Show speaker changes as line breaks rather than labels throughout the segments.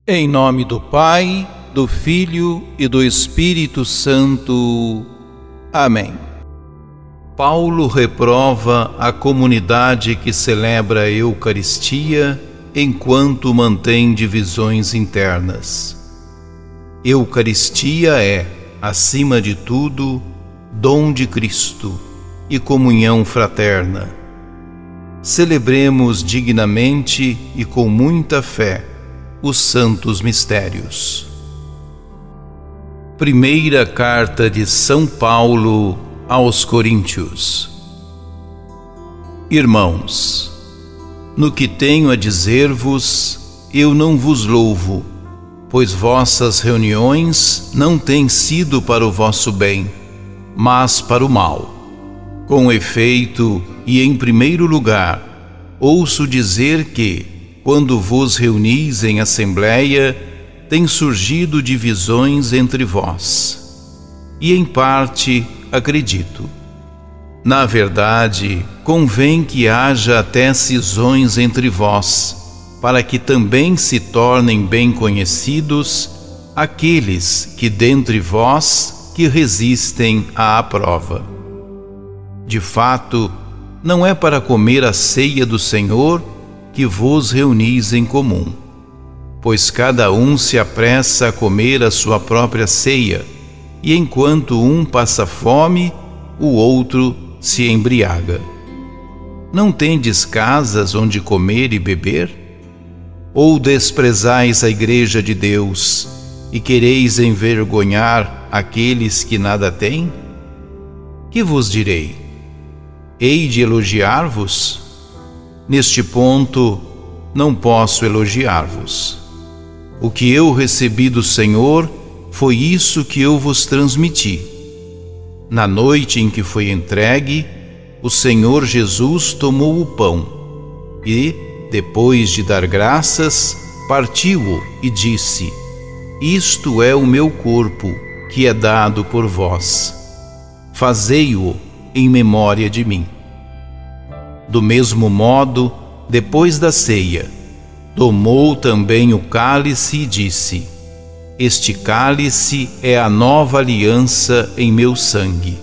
Em nome do Pai, do Filho e do Espírito Santo. Amém. Paulo reprova a comunidade que celebra a Eucaristia enquanto mantém divisões internas. Eucaristia é, acima de tudo, dom de Cristo e comunhão fraterna. Celebremos dignamente e com muita fé os santos mistérios. Primeira carta de São Paulo aos Coríntios. Irmãos, no que tenho a dizer-vos, eu não vos louvo, pois vossas reuniões não têm sido para o vosso bem, mas para o mal. Com efeito, e em primeiro lugar, ouço dizer que, quando vos reunis em assembleia, têm surgido divisões entre vós. E em parte acredito. Na verdade, convém que haja até cisões entre vós, para que também se tornem bem conhecidos aqueles que dentre vós que resistem à prova. De fato, não é para comer a ceia do Senhor que vos reunis em comum, pois cada um se apressa a comer a sua própria ceia, e enquanto um passa fome, o outro se embriaga. Não tendes casas onde comer e beber? Ou desprezais a Igreja de Deus e quereis envergonhar aqueles que nada têm? Que vos direi? Hei de elogiar-vos? Neste ponto, não posso elogiar-vos. O que eu recebi do Senhor foi isso que eu vos transmiti. Na noite em que foi entregue, o Senhor Jesus tomou o pão e, depois de dar graças, partiu-o e disse: Isto é o meu corpo, que é dado por vós. Fazei-o em memória de mim. Do mesmo modo, depois da ceia, tomou também o cálice e disse: Este cálice é a nova aliança em meu sangue.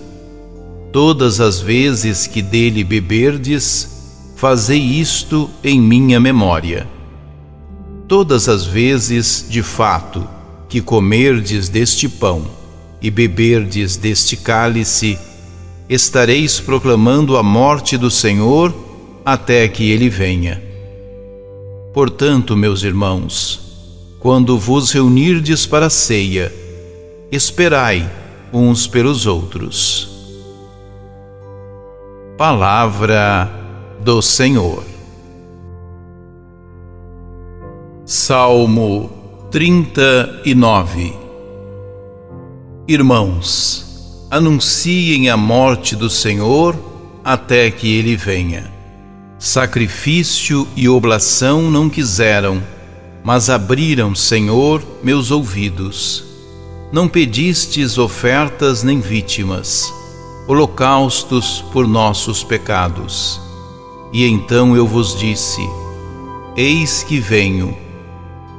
Todas as vezes que dele beberdes, fazei isto em minha memória. Todas as vezes, de fato, que comerdes deste pão e beberdes deste cálice, estareis proclamando a morte do Senhor até que ele venha. Portanto, meus irmãos, quando vos reunirdes para a ceia, esperai uns pelos outros. Palavra do Senhor. Salmo 39. Irmãos, anunciem a morte do Senhor até que ele venha. Sacrifício e oblação não quiseram, mas abriram, Senhor, meus ouvidos. Não pedistes ofertas nem vítimas, holocaustos por nossos pecados. E então eu vos disse: Eis que venho.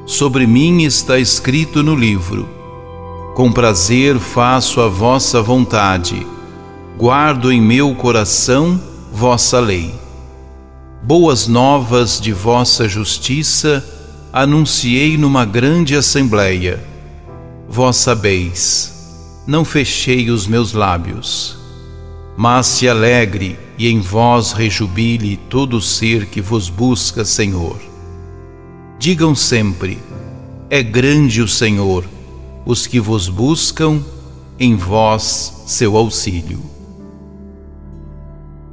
Sobre mim está escrito no livro: Com prazer faço a vossa vontade, guardo em meu coração vossa lei. Boas novas de vossa justiça anunciei numa grande assembleia. Vós sabeis, não fechei os meus lábios. Mas se alegre e em vós rejubile todo ser que vos busca, Senhor. Digam sempre: é grande o Senhor, os que vos buscam, em vós seu auxílio.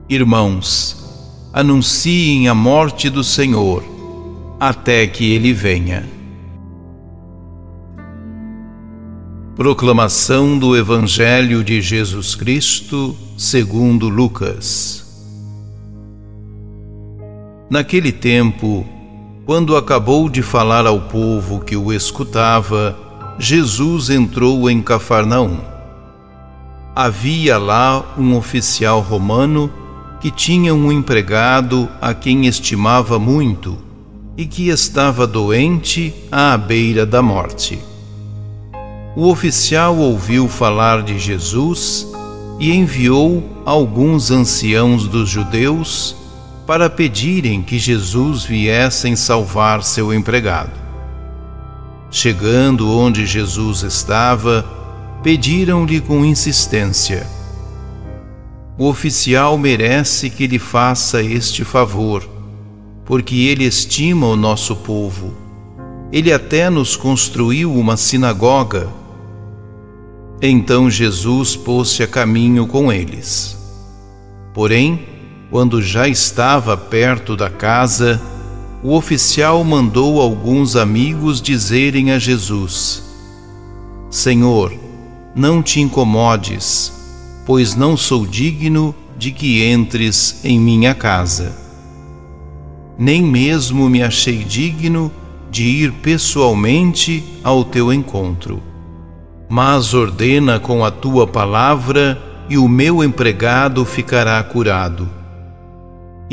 Irmãos, anunciem a morte do Senhor, até que ele venha. Proclamação do Evangelho de Jesus Cristo, segundo Lucas. Naquele tempo, quando acabou de falar ao povo que o escutava, Jesus entrou em Cafarnaum. Havia lá um oficial romano que tinha um empregado a quem estimava muito e que estava doente à beira da morte. O oficial ouviu falar de Jesus e enviou alguns anciãos dos judeus para pedirem que Jesus viesse salvar seu empregado. Chegando onde Jesus estava, pediram-lhe com insistência: o oficial merece que lhe faça este favor, porque ele estima o nosso povo. Ele até nos construiu uma sinagoga. Então Jesus pôs-se a caminho com eles. Porém, quando já estava perto da casa, o oficial mandou alguns amigos dizerem a Jesus: Senhor, não te incomodes, pois não sou digno de que entres em minha casa. Nem mesmo me achei digno de ir pessoalmente ao teu encontro. Mas ordena com a tua palavra e o meu empregado ficará curado.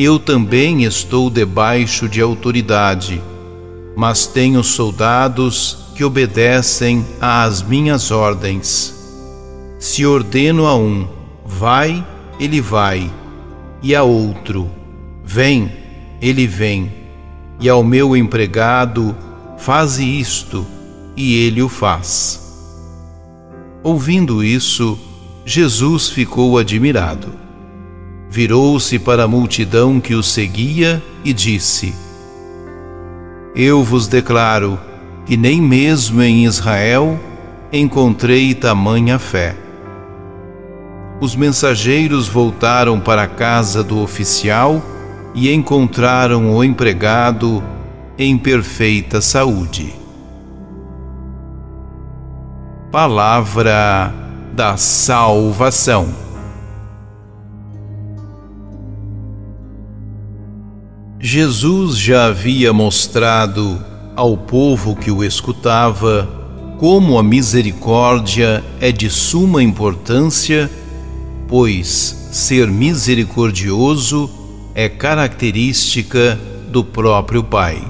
Eu também estou debaixo de autoridade, mas tenho soldados que obedecem às minhas ordens. Se ordeno a um, vai, ele vai, e a outro, vem, ele vem, e ao meu empregado, faze isto, e ele o faz. Ouvindo isso, Jesus ficou admirado. Virou-se para a multidão que o seguia e disse: Eu vos declaro que nem mesmo em Israel encontrei tamanha fé. Os mensageiros voltaram para a casa do oficial e encontraram o empregado em perfeita saúde. Palavra da salvação. Jesus já havia mostrado ao povo que o escutava como a misericórdia é de suma importância, pois ser misericordioso é característica do próprio Pai.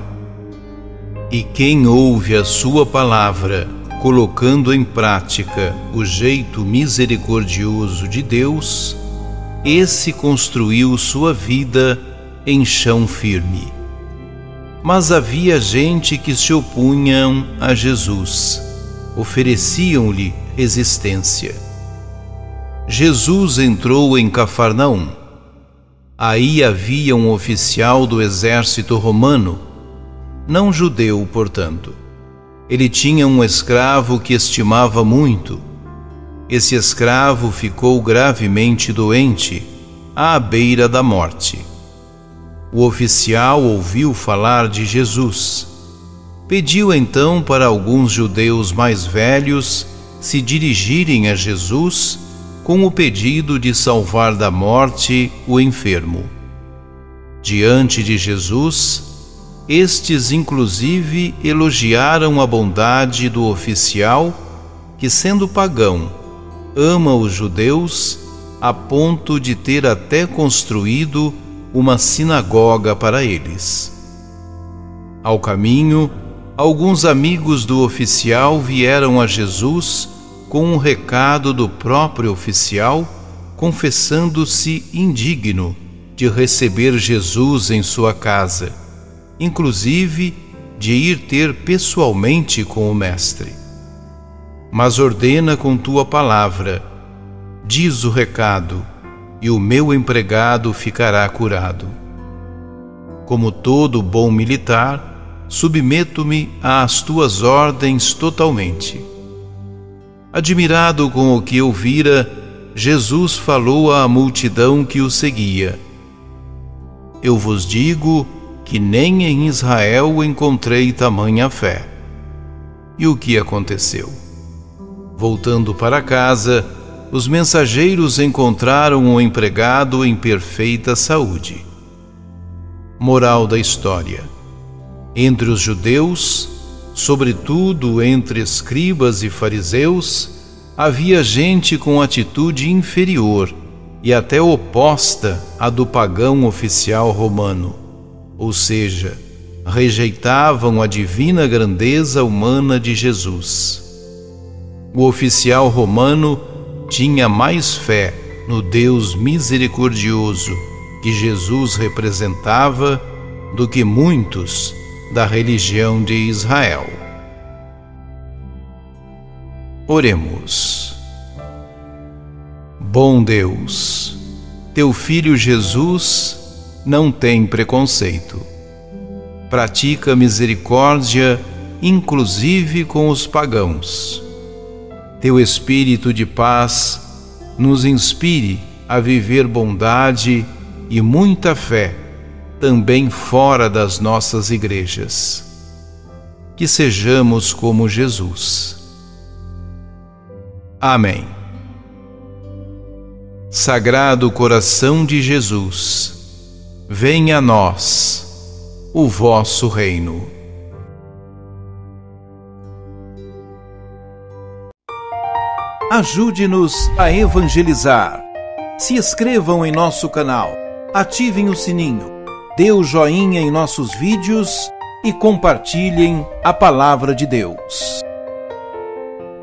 E quem ouve a sua palavra, colocando em prática o jeito misericordioso de Deus, esse construiu sua vida em chão firme. Mas havia gente que se opunham a Jesus, ofereciam-lhe resistência. Jesus entrou em Cafarnaum. Aí havia um oficial do exército romano, não judeu, portanto. Ele tinha um escravo que estimava muito. Esse escravo ficou gravemente doente, à beira da morte. O oficial ouviu falar de Jesus. Pediu então para alguns judeus mais velhos se dirigirem a Jesus com o pedido de salvar da morte o enfermo. Diante de Jesus, estes inclusive elogiaram a bondade do oficial que, sendo pagão, ama os judeus a ponto de ter até construído uma sinagoga para eles. Ao caminho, alguns amigos do oficial vieram a Jesus com um recado do próprio oficial, confessando-se indigno de receber Jesus em sua casa, inclusive de ir ter pessoalmente com o Mestre. Mas ordena com tua palavra, diz o recado, e o meu empregado ficará curado. Como todo bom militar, submeto-me às tuas ordens totalmente. Admirado com o que ouvira, Jesus falou à multidão que o seguia: Eu vos digo que nem em Israel encontrei tamanha fé. E o que aconteceu? Voltando para casa, os mensageiros encontraram o empregado em perfeita saúde. Moral da história: entre os judeus, sobretudo entre escribas e fariseus, havia gente com atitude inferior e até oposta à do pagão oficial romano, ou seja, rejeitavam a divina grandeza humana de Jesus. O oficial romano tinha mais fé no Deus misericordioso que Jesus representava do que muitos da religião de Israel. Oremos. Bom Deus, teu Filho Jesus não tem preconceito. Pratica misericórdia, inclusive com os pagãos. Teu Espírito de paz nos inspire a viver bondade e muita fé também fora das nossas igrejas. Que sejamos como Jesus. Amém. Sagrado coração de Jesus, venha a nós o vosso reino.
Ajude-nos a evangelizar. Se inscrevam em nosso canal, ativem o sininho, dê o joinha em nossos vídeos e compartilhem a palavra de Deus.